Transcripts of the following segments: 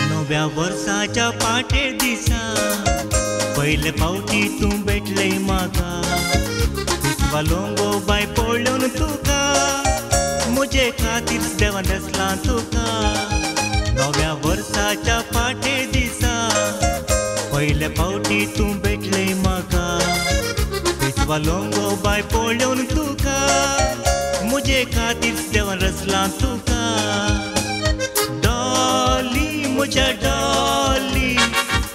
नव्या वर्साच्या पाटे दिसा पहिले फावटी तूं भेटले म्हाका विसवा लोंगो बाय पळोवन तुका म्हजे खातीर देवान दसला तुका नव्या वर्साच्या पाटे दिसा पहिले फावटी तूं भेटले म्हाका विसवा लोंगो बाय पळोवन तुका म्हजे खातीर देवान रचला तुका मुझे डॉली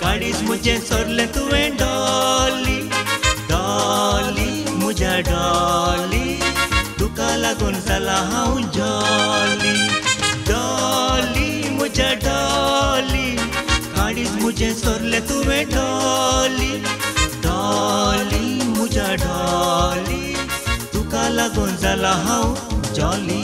काळीज मुझे सोडले तुवें डॉली डॉली मुझे डॉली तुका लागून जाला हांव जॉली डॉली मुझे डॉली काळीज मुझे सोडले तुवें डॉली डॉली मुझे डॉली तुका लागून जाला हांव जॉली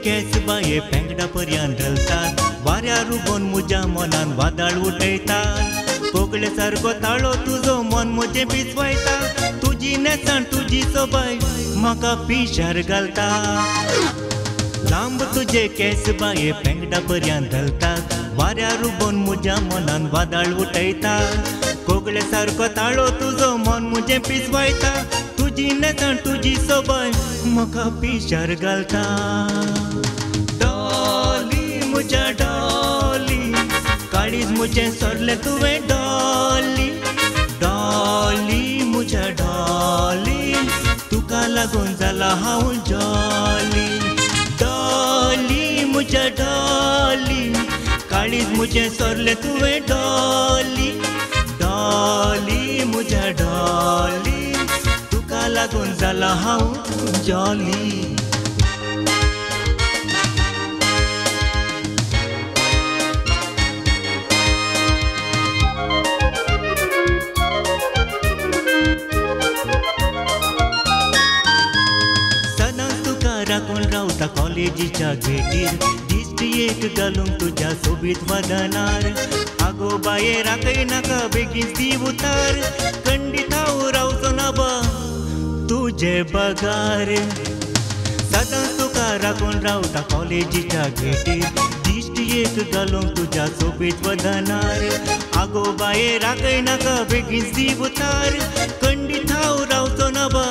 केस बाये पेंगडा पर्यंत रलतात वाऱ्यार उबोन म्हज्या मनान वादळ उठयतात पोगळे सारको ताळो तुजो मन म्हजें भिजवायता तुजी नेसाण तुजी सोबाय म्हाका पिशार घालता लांब तुजे केस बाये पेंगडा पर्यंत रलतात वाऱ्यार उबोन म्हज्या मनान वादळ उठयतात पोगळे सारको ताळो तुजो मन म्हजें भिजवायता तुजी नेसाण तुजी सोबाय म्हाका पिशार घालता मुझे डॉली काळीज मुझे सोडले तुवें डॉली डॉली मुझे डॉली तुका लागून जाला हांव जॉली डॉली मुझे डॉली काळीज मुझे सोडले तुवें डॉली डॉली मुझे डॉली तुका लागून जाला हांव जॉली राखून रावता कॉलेजीच्या गेटीर दिश्टी एक घालूंक तुज्या सोबीत वदनार आगो बाये राखय नाका बेगीन दी उतार खंडीत हांव रावचो ना बा तुजे बगार सदांच तुका राखून रावता कॉलेजीच्या गेटीर दिश्टी एक घालूंक तुज्या सोबीत वदनार आगो बाये राखय नाका बेगीन दी उतार खंडीत हांव रावचो ना बा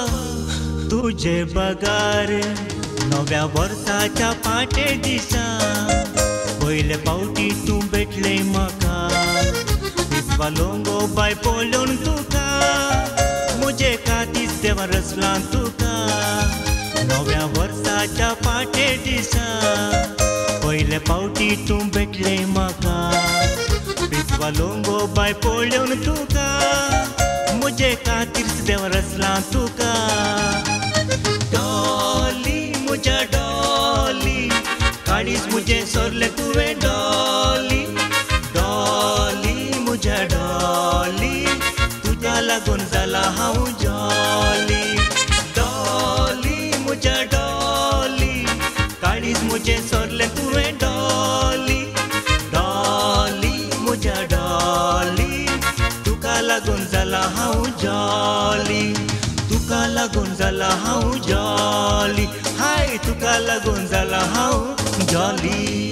तुजे बगार नव्या वर्साच्या पाटे दिसा पहिले फावटी तूं भेटले म्हाका विसवा लोंगो बाय पळोवन तुका म्हजे खातीर देवा रचला तुका नव्या वर्साच्या पाटे दिसा पहिले फावटी तूं भेटले म्हाका विसवा लोंगो बाय पळोवन तुका म्हजे खातीर देवा रचला तुका मुझे डॉली काळीज मुझे सोडले तुवें डॉली डॉली मुझे डॉली तुका लागून जाला हांव जॉली डॉली मुझे डॉली काळीज मुझे सोडले तुवें डॉली डॉली मुझे डॉली तुका लागून जाला हांव जॉली तुका लागून जाला हांव जॉली हाय तुका लागून जाला हांव जॉली